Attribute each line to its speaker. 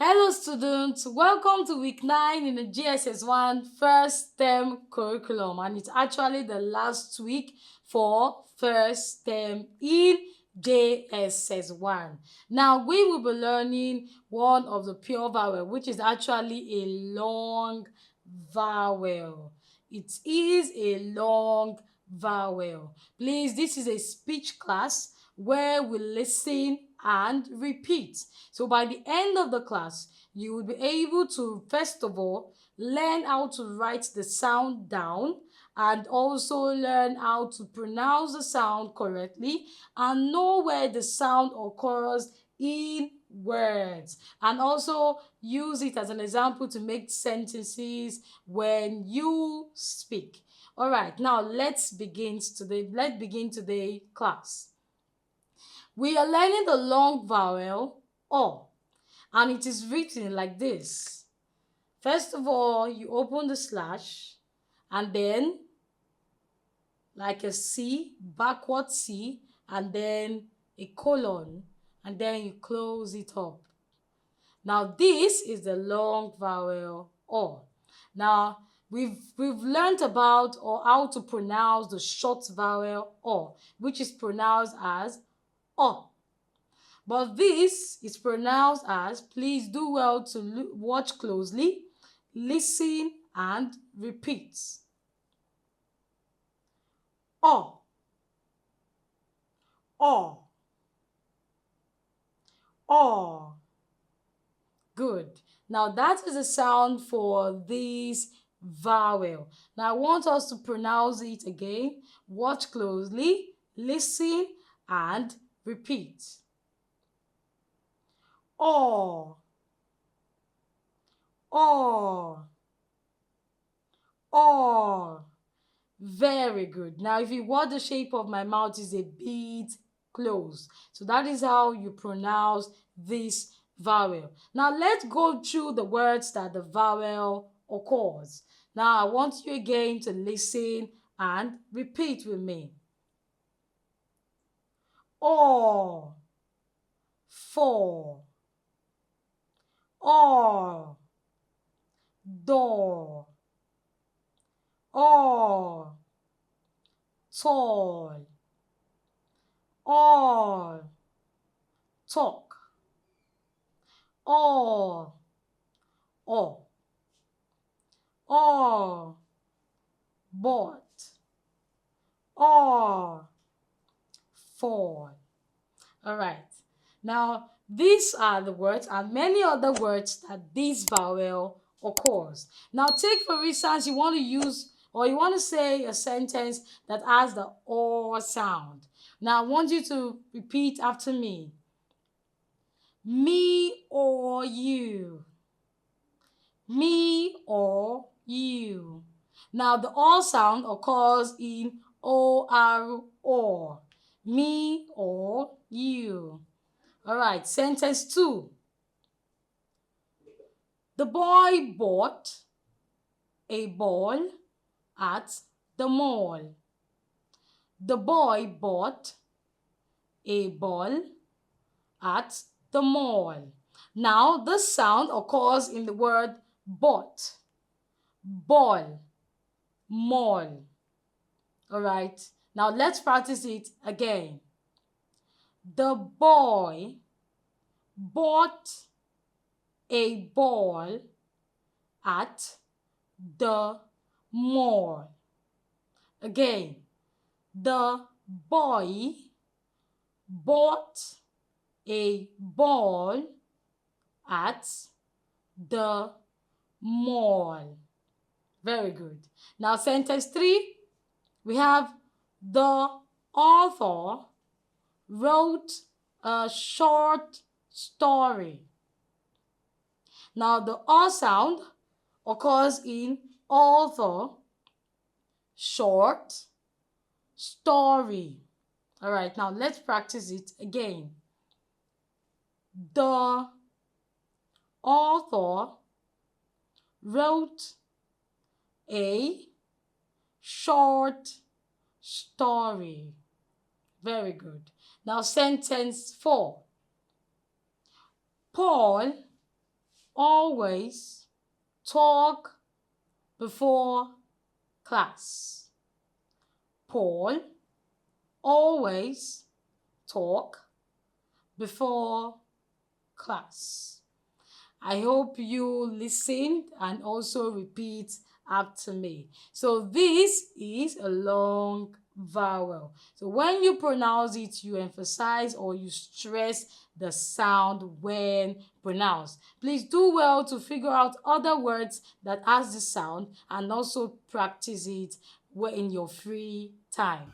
Speaker 1: Hello students, welcome to week 9 in the JSS 1 first term curriculum, and it's actually the last week for first term in JSS 1. Now we will be learning one of the pure vowel, which is actually a long vowel. It is a long vowel. Please, this is a speech class where we listen and repeat. So by the end of the class, you will be able to, first of all, learn how to write the sound down and also learn how to pronounce the sound correctly and know where the sound occurs in words, and also use it as an example to make sentences when you speak. All right, now let's begin today class. We are learning the long vowel O, and it is written like this. First of all, you open the slash and then like a C, backward C, and then a colon, and then you close it up. Now this is the long vowel O. Now we've learned about or how to pronounce the short vowel O, which is pronounced as O. But this is pronounced as, please do well to watch closely, listen and repeat. O, O, O. Good. Now that is the sound for this vowel. Now I want us to pronounce it again. Watch closely, listen and repeat. O, O, O. Very good. Now if you want, the shape of my mouth is a bit closed. So that is how you pronounce this vowel. Now let's go through the words that the vowel occurs. Now I want you again to listen and repeat with me. O, for, or, door, or, tall, or, talk, or, bought, or, fall. All right. Now, these are the words and many other words that this vowel occurs. Now, take for instance, you want to use or you want to say a sentence that has the or sound. Now, I want you to repeat after me. Me or you. Me or you. Now, the or sound occurs in O-R, or. Me or you. All right, sentence 2. The boy bought a ball at the mall. The boy bought a ball at the mall. Now, this sound occurs in the word bought, ball, mall. All right, now let's practice it again. The boy bought a ball at the mall. Again, the boy bought a ball at the mall. Very good. Now, sentence 3, we have the author wrote a short story. Now, the O sound occurs in author, short, story. All right, now let's practice it again. The author wrote a short story. Very good. Now, sentence 4. Paul always talk before class. Paul always talk before class. I hope you listened and also repeat after me. So this is a long vowel. So when you pronounce it, you emphasize or you stress the sound when pronounced. Please do well to figure out other words that has the sound and also practice it in your free time.